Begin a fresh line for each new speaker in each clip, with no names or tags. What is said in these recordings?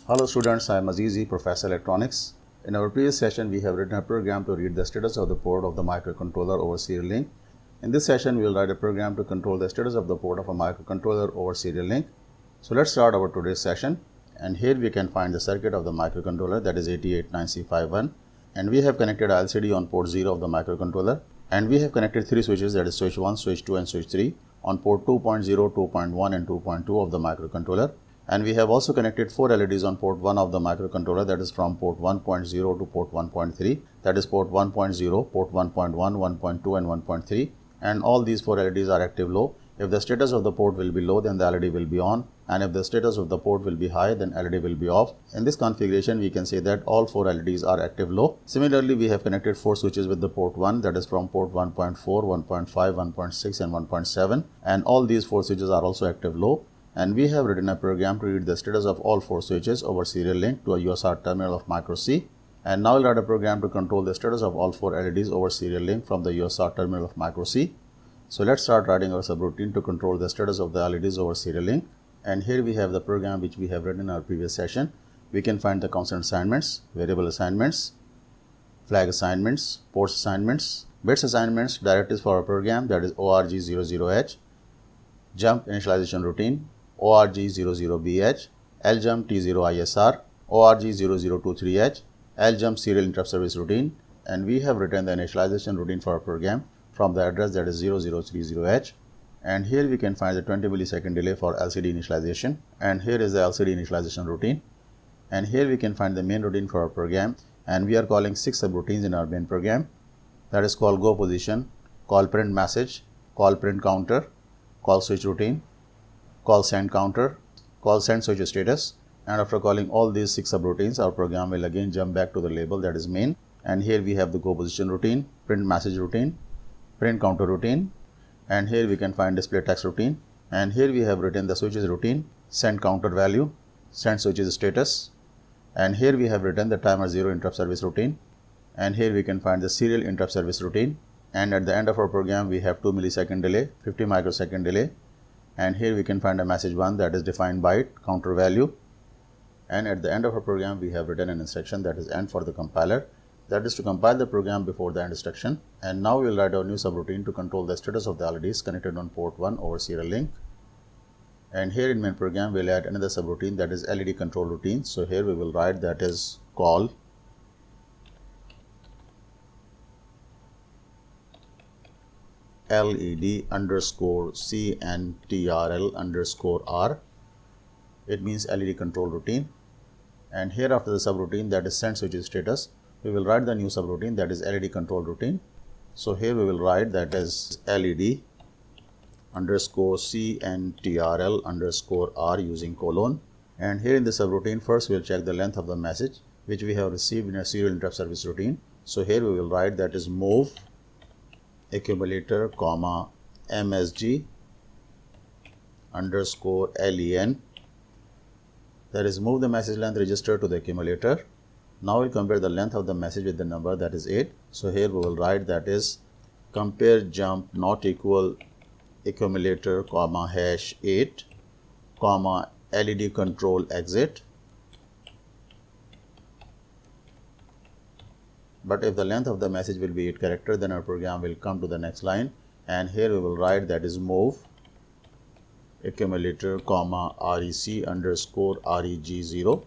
Hello students, I am Azizi, Professor Electronics. In our previous session, we have written a program to read the status of the port of the microcontroller over serial link. In this session, we will write a program to control the status of the port of a microcontroller over serial link. So let's start our today's session. And here we can find the circuit of the microcontroller, that is 889C51. And we have connected LCD on port 0 of the microcontroller. And we have connected three switches, that is switch 1, switch 2 and switch 3 on port 2.0, 2.1 and 2.2 of the microcontroller. And we have also connected 4 LEDs on port 1 of the microcontroller, that is from port 1.0 to port 1.3, that is port 1.0, port 1.1, 1.2 and 1.3, and all these 4 LEDs are active low. If the status of the port will be low, then the LED will be on, and if the status of the port will be high, then LED will be off. In this configuration, we can say that all 4 LEDs are active low. Similarly, we have connected 4 switches with the port 1, that is from port 1.4, 1.5, 1.6 and 1.7, and all these 4 switches are also active low. And we have written a program to read the status of all 4 switches over serial link to a USR terminal of micro C. And now we'll write a program to control the status of all 4 LEDs over serial link from the USR terminal of micro C. So let's start writing our subroutine to control the status of the LEDs over serial link. And here we have the program which we have written in our previous session. We can find the constant assignments, variable assignments, flag assignments, ports assignments, bits assignments, directives for our program, that is ORG00H, jump initialization routine, ORG00BH, LJump T0ISR, ORG0023H, LJump serial interrupt service routine, and we have written the initialization routine for our program from the address, that is 0030H. And here we can find the 20 millisecond delay for LCD initialization, and here is the LCD initialization routine. And here we can find the main routine for our program, and we are calling 6 subroutines in our main program, that is call go position, call print message, call print counter, call switch routine, call send counter, call send switch status. And after calling all these 6 subroutines, our program will again jump back to the label, that is main. And here we have the go position routine, print message routine, print counter routine, and here we can find display text routine. And here we have written the switches routine, send counter value, send switches status, and here we have written the timer 0 interrupt service routine, and here we can find the serial interrupt service routine. And at the end of our program, we have 2 millisecond delay, 50 microsecond delay, and here we can find a message 1, that is defined byte counter value. And at the end of our program, we have written an instruction, that is end for the compiler, that is to compile the program before the end instruction. And now we will write our new subroutine to control the status of the LEDs connected on port 1 over serial link. And here in main program, we will add another subroutine, that is LED control routine. So here we will write, that is call LED underscore CNTRL underscore R. It means LED control routine. And here after the subroutine, that is send switch status, we will write the new subroutine, that is LED control routine. So here we will write, that is LED underscore CNTRL underscore R using colon. And here in the subroutine, first we will check the length of the message which we have received in a serial interrupt service routine. So here we will write, that is move accumulator comma MSG underscore LEN, that is move the message length register to the accumulator. Now we'll compare the length of the message with the number, that is 8. So here we will write, that is compare jump not equal accumulator comma hash 8 comma LED control exit. But if the length of the message will be 8 characters, then our program will come to the next line, and here we will write, that is move accumulator comma REC underscore REG0,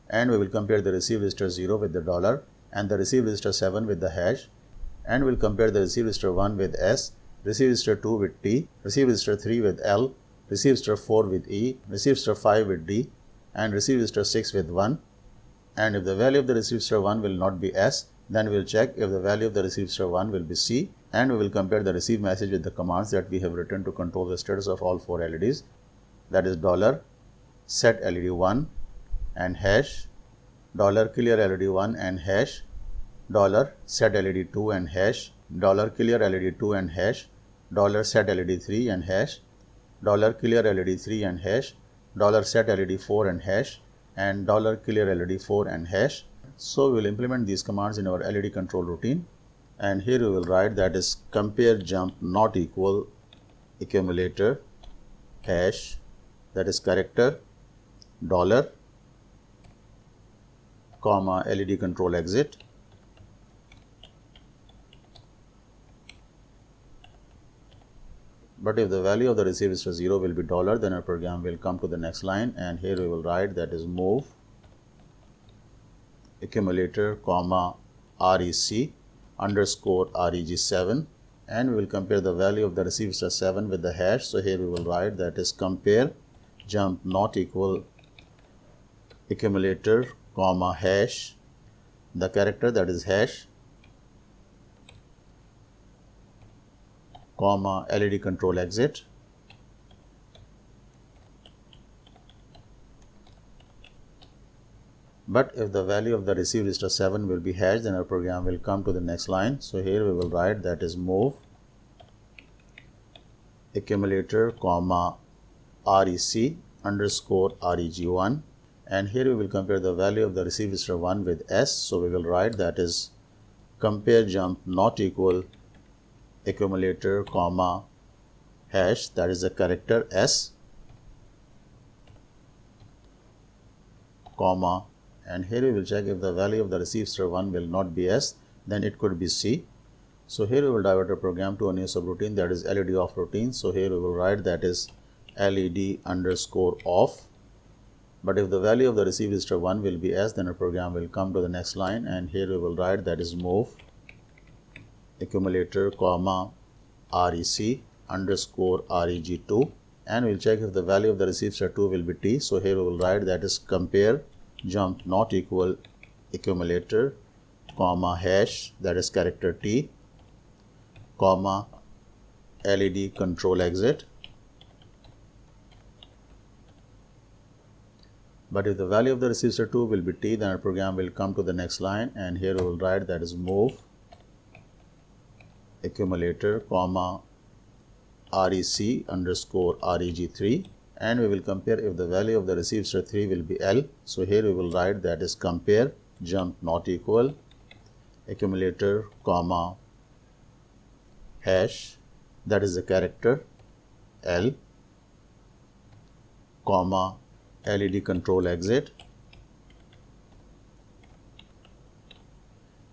and we will compare the receive register 0 with the dollar and the receive register 7 with the hash, and we'll compare the receive register 1 with S, receive register 2 with T, receive register 3 with L, receive register 4 with E, receive register 5 with D, and receive register 6 with 1. And if the value of the receive register 1 will not be S, then we will check if the value of the receive register 1 will be C, and we will compare the receive message with the commands that we have written to control the status of all 4 LEDs, that is dollar set LED 1 and hash, dollar clear LED 1 and hash, dollar set LED 2 and hash, dollar clear LED 2 and hash, dollar set LED 3 and hash, dollar clear LED 3 and hash, dollar set LED 4 and hash, and dollar clear LED 4 and hash. So we will implement these commands in our LED control routine, and here we will write, that is compare jump not equal accumulator hash, that is character, dollar comma LED control exit. But if the value of the receive register 0 will be $, then our program will come to the next line, and here we will write that is move accumulator comma REC underscore reg7, and we will compare the value of the receive register 7 with the hash. So here we will write that is compare jump not equal accumulator comma hash, the character that is hash, comma LED control exit. But if the value of the receive register 7 will be hash, then our program will come to the next line. So here we will write that is move accumulator comma REC underscore reg1, and here we will compare the value of the receive register 1 with S. So we will write that is compare jump not equal accumulator comma hash, that is the character S, comma, and here we will check if the value of the receive register 1 will not be S, then it could be C. So here we will divert the program to a new subroutine, that is LED off routine. So here we will write that is LED underscore off. But if the value of the receive register 1 will be S, then our program will come to the next line, and here we will write that is move accumulator comma REC underscore reg2, and we'll check if the value of the receive register 2 will be T. So here we will write that is compare jump not equal accumulator comma hash, that is character T, comma LED control exit. But if the value of the receive register 2 will be T, then our program will come to the next line, and here we will write that is move accumulator comma REC underscore reg3, and we will compare if the value of the receive register 3 will be L. So here we will write that is compare jump not equal accumulator comma hash, that is the character L, comma LED control exit.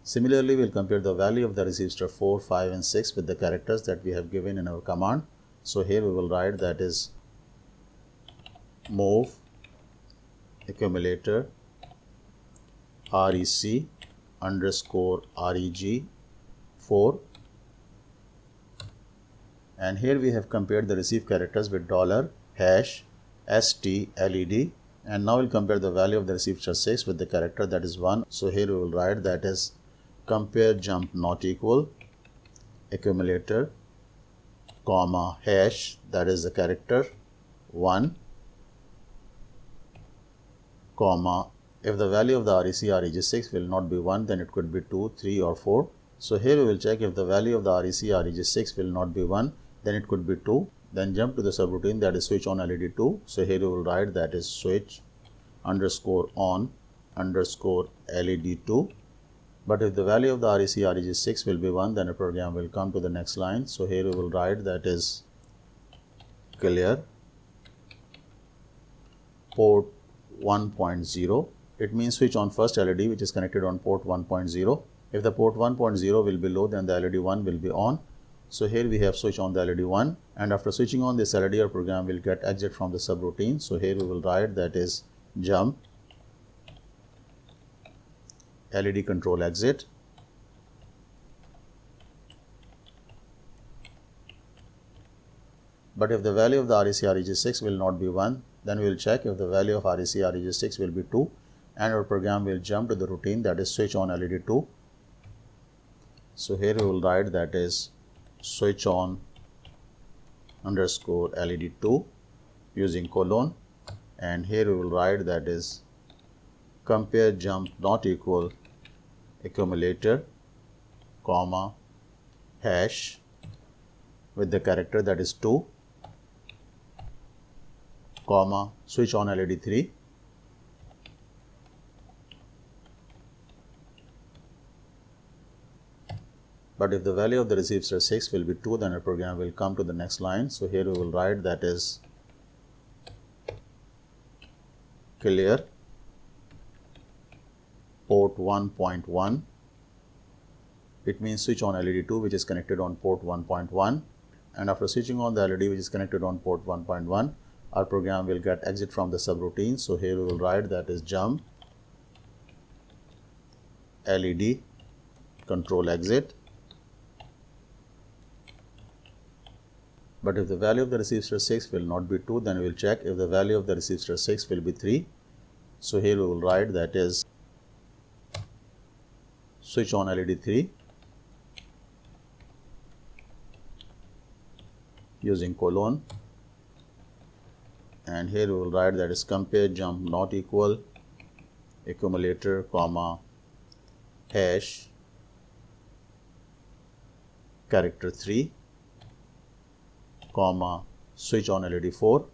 Similarly, we will compare the value of the receive register 4, 5 and 6 with the characters that we have given in our command. So here we will write that is move accumulator REC underscore reg4, and here we have compared the receive characters with $, ST, LED, and now we'll compare the value of the receive register 6 with the character that is 1. So here we will write that is compare jump not equal accumulator comma hash, that is the character 1, comma if the value of the REC reg6 will not be 1, then it could be 2, 3 or 4. So here we will check if the value of the REC reg6 will not be 1, then it could be 2. Then jump to the subroutine, that is switch on LED 2. So here we will write that is switch underscore on underscore LED 2. But if the value of the REC reg6 will be 1, then the program will come to the next line. So here we will write that is clear port 1.0. It means switch on first LED which is connected on port 1.0. If the port 1.0 will be low, then the LED 1 will be on. So here we have switch on the LED 1, and after switching on this LED, our program will get exit from the subroutine. So here we will write that is jump LED control exit. But if the value of the REC reg6 will not be 1, then we will check if the value of REC reg6 will be 2, and our program will jump to the routine, that is switch on LED 2. So here we will write that is switch on underscore LED 2 using colon, and here we will write that is compare jump not equal accumulator comma hash with the character that is 2, comma switch on LED 3. But if the value of the receive register 6 will be 2, then our program will come to the next line. So here we will write that is clear port 1.1. It means switch on LED 2 which is connected on port 1.1, and after switching on the LED which is connected on port 1.1, our program will get exit from the subroutine. So here we will write that is jump LED control exit. But if the value of the resistor 6 will not be 2, then we will check if the value of the resistor 6 will be 3. So here we will write that is switch on LED 3 using colon, and here we will write that is compare jump not equal accumulator comma hash character 3 comma switch on LED 4.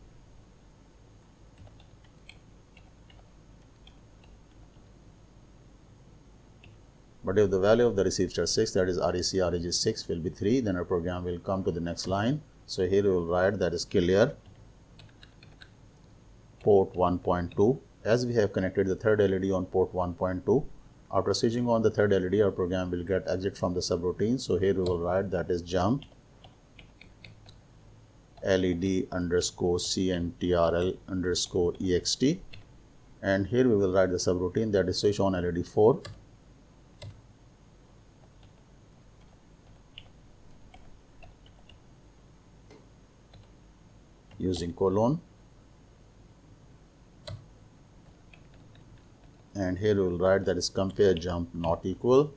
But if the value of the resistor 6, that is REC/REG 6, will be 3, then our program will come to the next line. So here we will write that is clear port 1.2. As we have connected the third LED on port 1.2, after switching on the third LED, our program will get exit from the subroutine. So here we will write that is jump LED underscore CNTRL underscore EXT, and here we will write the subroutine, that is switch on LED 4 using colon, and here we will write that is compare jump not equal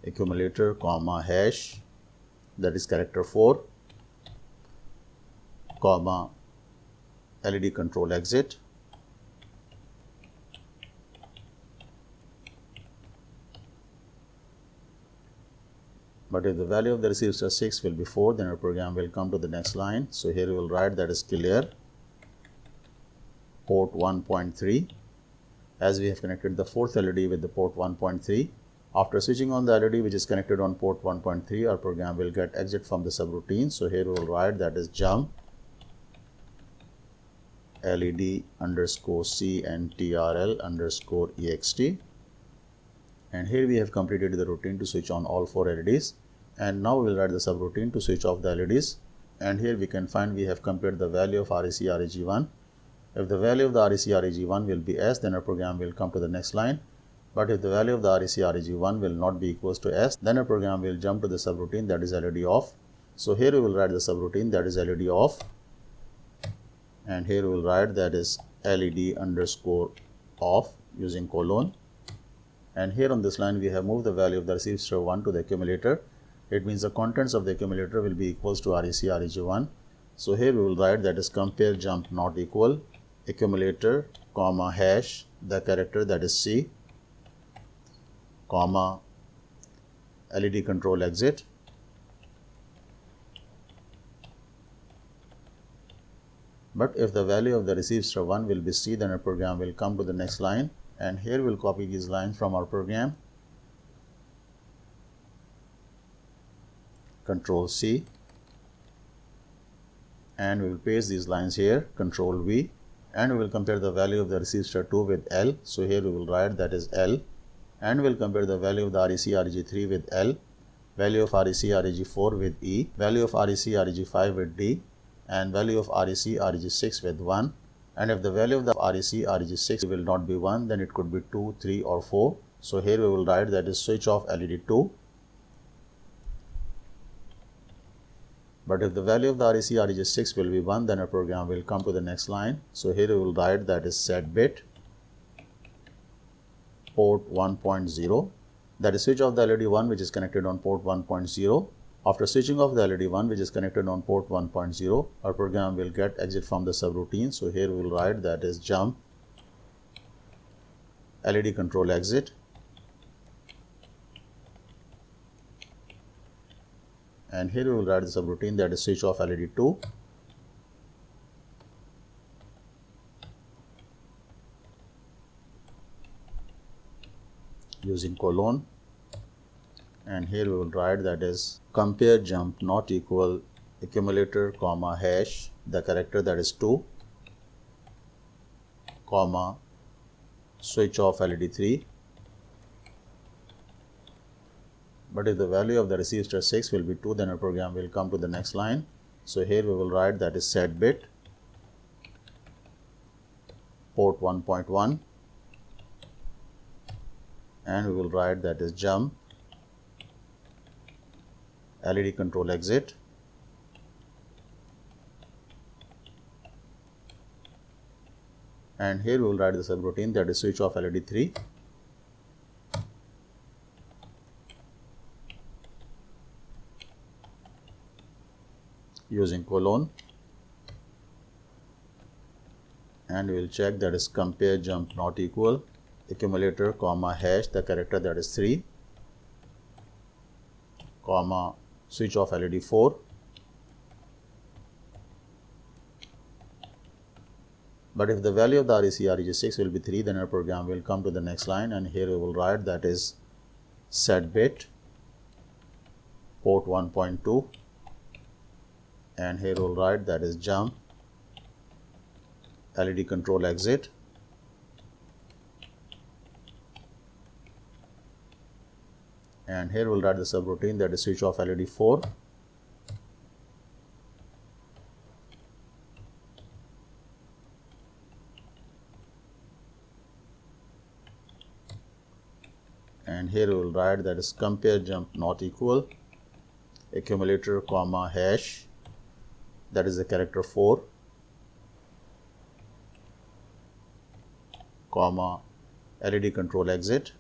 accumulator comma hash, that is character 4 comma LED control exit. But if the value of the resistor 6 will be 4, then our program will come to the next line. So here we will write that is clear port 1.3. As we have connected the fourth LED with the port 1.3, after switching on the LED which is connected on port 1.3, our program will get exit from the subroutine. So here we will write that is jump LED underscore CNTRL underscore EXT, and here we have completed the routine to switch on all 4 LEDs. And now we will write the subroutine to switch off the LEDs, and here we can find we have compared the value of REC/REG1. If the value of the REC/REG1 will be S, then our program will come to the next line. But if the value of the REC/REG1 will not be equals to S, then our program will jump to the subroutine, that is LED off. So here we will write the subroutine, that is LED off, and here we will write that is LED underscore off using colon, and here on this line we have moved the value of the resistor 1 to the accumulator. It means the contents of the accumulator will be equals to REC/REG1. So here we will write that is compare jump not equal accumulator comma hash, the character that is C comma LED control exit. But if the value of the resistor 1 will be C, then our program will come to the next line, and here we will copy these lines from our program. Control C, and we will paste these lines here, Control V, and we will compare the value of the resistor 2 with L. So here we will write that is L, and we will compare the value of the REC/REG3 with L, value of REC/REG4 with E, value of REC/REG5 with D, and value of REC/REG6 with 1. And if the value of the REC/REG6 will not be 1, then it could be 2, 3 or 4. So here we will write that is switch off LED 2. But if the value of the REC/REG6 will be 1, then our program will come to the next line. So here we will write that is set bit port 1.0, that is switch off the LED 1 which is connected on port 1.0. After switching off the LED 1 which is connected on port 1.0, our program will get exit from the subroutine. So here we will write that is jump LED control exit, and here we will write the subroutine, that is switch off LED 2. Using colon, and here we will write that is compare jump not equal accumulator comma hash, the character that is 2 comma switch off LED 3 But if the value of the receive state 6 will be 2, then our program will come to the next line. So here we will write that is set bit port 1.1, and we will write that is jump LED control exit, and here we will write the subroutine that is switch off LED 3, using colon, and we will check that is compare jump not equal accumulator comma hash the character that is 3 comma switch off LED 4, but if the value of the REC/REG6 will be 3, then our program will come to the next line, and here we will write that is set bit port 1.2, and here we will write that is jump LED control exit, and here we will write the subroutine that is switch off LED 4, and here we will write that is compare jump not equal accumulator comma hash that is the character 4 comma LED control exit,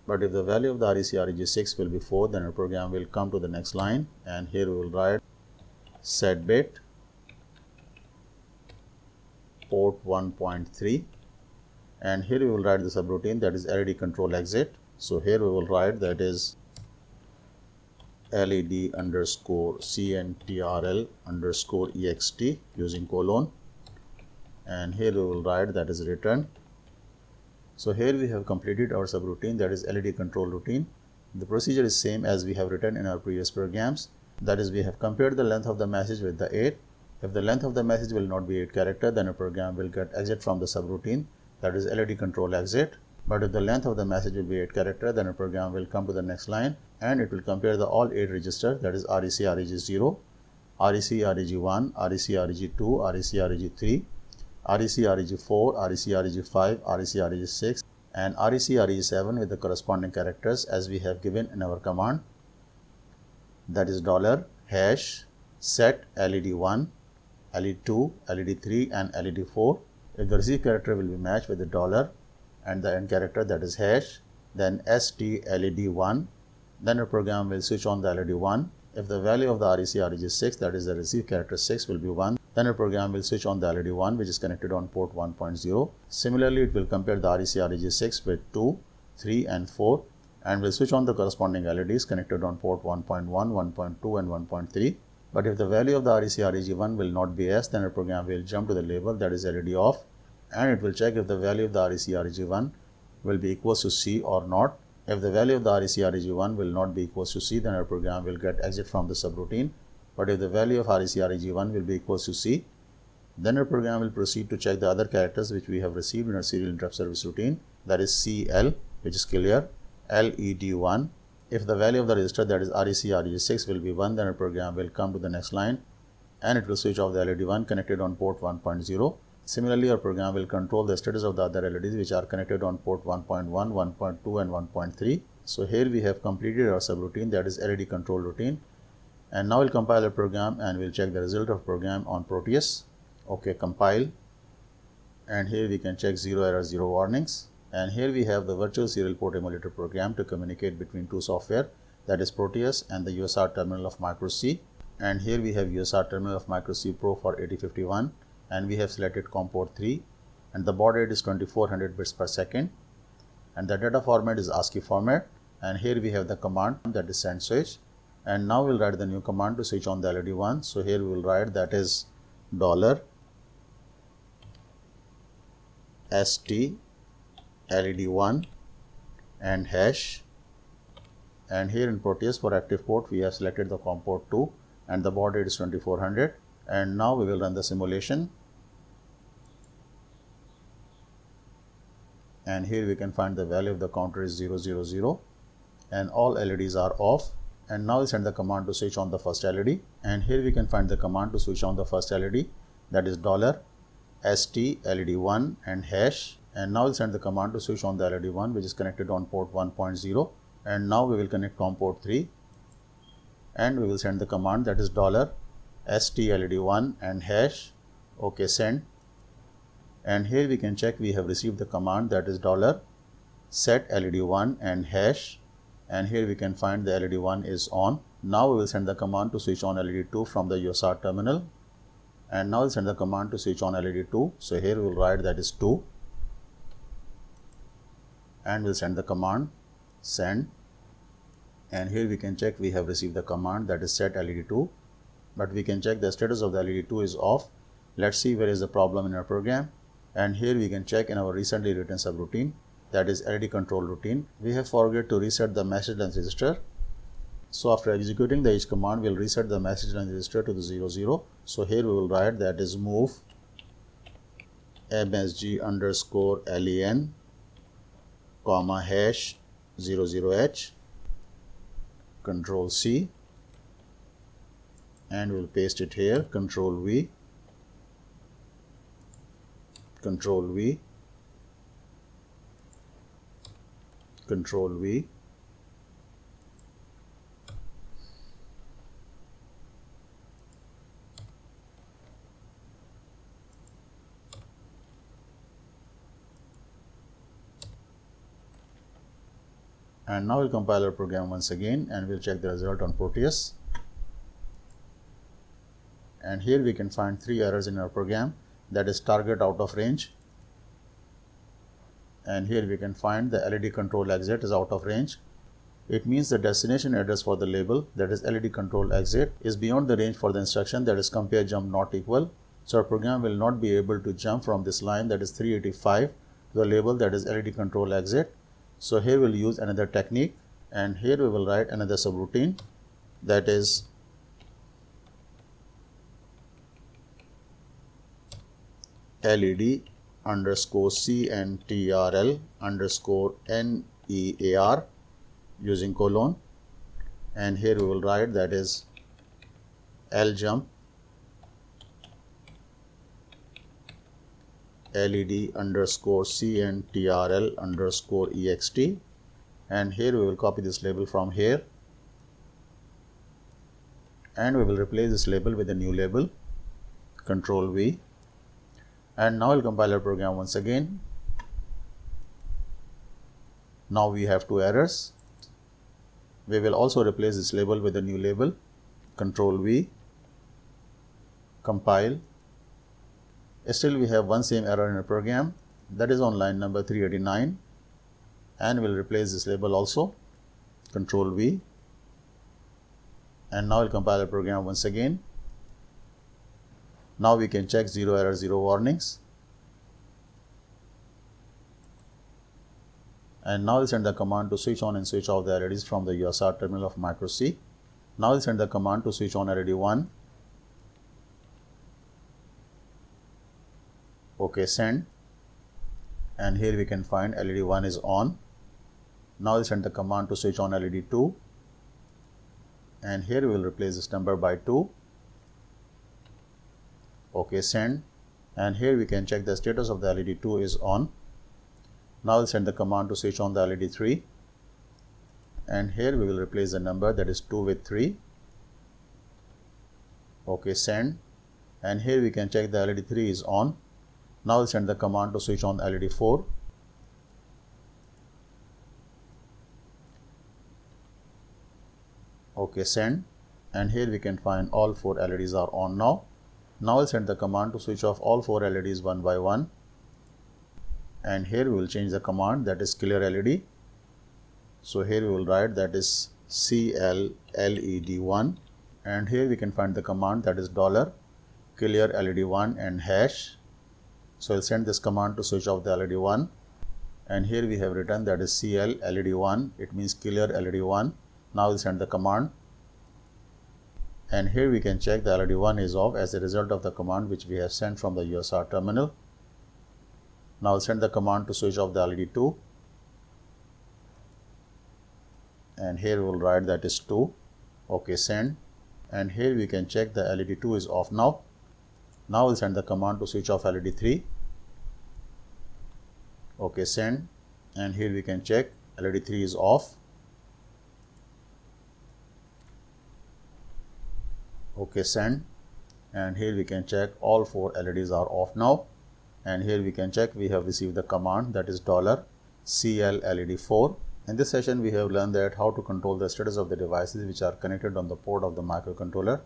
but if the value of the REC/REG6 will be 4, then our program will come to the next line, and here we will write set bit port 1.3, and here we will write the subroutine that is LED control exit. So here we will write that is LED underscore CNTRL underscore EXT using colon, and here we will write that is return. So here we have completed our subroutine that is LED control routine. The procedure is same as we have written in our previous programs. That is, we have compared the length of the message with the 8. If the length of the message will not be 8 character, then a program will get exit from the subroutine that is LED control exit. But if the length of the message will be 8 character, then a program will come to the next line, and it will compare the all 8 registers, that is REC/REG0, REC/REG1, REC/REG2, REC/REG3, REC/REG4, REC/REG5, REC/REG6, and REC/REG7 with the corresponding characters as we have given in our command, that is $hash set LED1, LED2, LED3 and LED4. If the receive character will be matched with the dollar and the end character that is hash, then ST LED1, then the program will switch on the LED1. If the value of the REC/REG6, that is the receive character 6, will be 1, then a program will switch on the LED1 which is connected on port 1.0. Similarly, it will compare the REC/REG6 with 2, 3 and 4 and will switch on the corresponding LEDs connected on port 1.1, 1.2 and 1.3. But if the value of the REC/REG1 will not be S, then a program will jump to the label that is LED off, and it will check if the value of the REC/REG1 will be equals to C or not. If the value of the REC/REG1 will not be equals to C, then our program will get exit from the subroutine. But if the value of REC/REG1 will be equals to C, then our program will proceed to check the other characters which we have received in our serial interrupt service routine, that is CL, which is clear, LED1. If the value of the register that is REC/REG6 will be 1, then our program will come to the next line and it will switch off the LED1 connected on port 1.0. Similarly, our program will control the status of the other LEDs which are connected on port 1.1, 1.2 and 1.3. So here we have completed our subroutine that is LED control routine, and now we'll compile the program and we'll check the result of program on Proteus. Okay, compile, and here we can check 0 error 0 warnings. And here we have the virtual serial port emulator program to communicate between two software, that is Proteus and the USR terminal of Micro C. And here we have USR terminal of Micro C Pro for 8051, and we have selected COM port 3, and the baud rate is 2400 bits per second, and the data format is ASCII format. And here we have the command that is send switch, and now we'll write the new command to switch on the LED1. So here we will write that is $ST LED1 and hash, and here in Proteus for active port we have selected the COM port 2 and the baud rate is 2400. And now we will run the simulation. and here we can find the value of the counter is 000 and all LEDs are off. And now we'll send the command to switch on the first LED, and here we can find the command to switch on the first LED, that is $ST LED1 and hash. And now we'll send the command to switch on the LED1 which is connected on port 1.0, and now we will connect on port 3 and we will send the command that is $ST LED1 and hash. OK, send. And here we can check we have received the command that is $set LED1 and hash, and here we can find the LED1 is on. Now we will send the command to switch on LED2 from the USR terminal, and now we'll send the command to switch on LED2. So here we will write that is 2, and we'll send the command send, and here we can check we have received the command that is set LED2, but we can check the status of the LED2 is off. Let's see where is the problem in our program, and here we can check in our recently written subroutine, that is LED control routine, we have forgot to reset the message length register. So after executing the each command, we'll reset the message length register to the 00. So here we will write that is move msg_len comma hash 00h, control C, and we'll paste it here, control V, control V, control V, and now we'll compile our program once again and we'll check the result on Proteus. And here we can find 3 errors in our program, that is target out of range, and here we can find the LED control exit is out of range. It means the destination address for the label, that is LED control exit, is beyond the range for the instruction, that is compare jump not equal. So our program will not be able to jump from this line, that is 385, to the label that is LED control exit. So here we'll use another technique, and here we will write another subroutine, that is LED_CNTRL_NEAR using colon, and here we will write that is ljump LED_CNTRL_EXT, and here we will copy this label from here and we will replace this label with a new label, control V. And now we'll compile our program once again. Now we have 2 errors. We will also replace this label with a new label, control V, compile. Still we have one same error in our program, that is on line number 389, and we'll replace this label also, control V. And now we'll compile our program once again. Now we can check 0 error 0 warnings, and now we'll send the command to switch on and switch off the LEDs from the USR terminal of micro C. Now we'll send the command to switch on LED1. OK, send, and here we can find LED1 is on. Now we'll send the command to switch on LED2, and here we will replace this number by 2. OK, send, and here we can check the status of the LED2 is on. Now we'll send the command to switch on the LED3, and here we will replace the number that is 2 with 3. OK, send, and here we can check the LED3 is on. Now we'll send the command to switch on LED4. OK, send, and here we can find all 4 LEDs are on now. Now we'll send the command to switch off all 4 LEDs one by one, and here we will change the command, that is clear LED. So here we will write that is CLLED1, and here we can find the command that is $clear LED1 and hash. So I'll send this command to switch off the LED1, and here we have written that is CL LED1, it means clear LED1. Now we'll send the command, and here we can check the LED1 is off as a result of the command which we have sent from the USR terminal. Now send the command to switch off the LED 2, and here we will write that is 2. Okay, send, and here we can check the LED 2 is off now. Now we'll send the command to switch off LED 3. Okay, send, and here we can check LED 3 is off. Okay, send, and here we can check all 4 LEDs are off now, and here we can check we have received the command that is $CLLED4. In this session we have learned that how to control the status of the devices which are connected on the port of the microcontroller,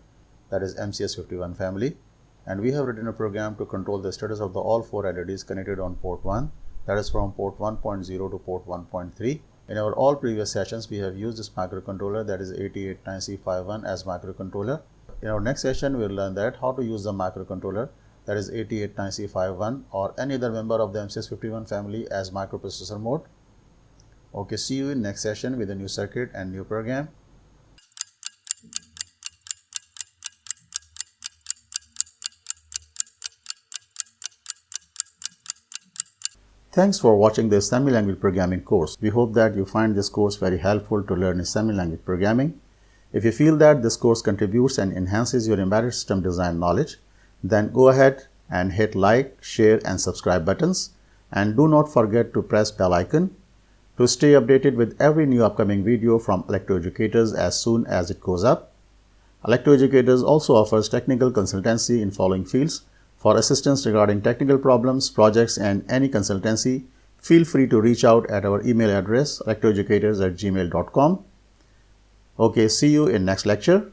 that is MCS 51 family, and we have written a program to control the status of the all 4 LEDs connected on port 1, that is from port 1.0 to port 1.3. In our all previous sessions we have used this microcontroller, that is 8089C51 as microcontroller. In our next session, we will learn that how to use the microcontroller, that is 8089C51 or any other member of the MCS51 family as microprocessor mode. Okay, see you in next session with a new circuit and new program. Thanks for watching this semi-language programming course. We hope that you find this course very helpful to learn semi-language programming. If you feel that this course contributes and enhances your embedded system design knowledge, then go ahead and hit like, share and subscribe buttons, and do not forget to press bell icon to stay updated with every new upcoming video from Electroeducators as soon as it goes up. Electroeducators also offers technical consultancy in following fields. For assistance regarding technical problems, projects and any consultancy, feel free to reach out at our email address electroeducators@gmail.com. Okay, see you in next lecture.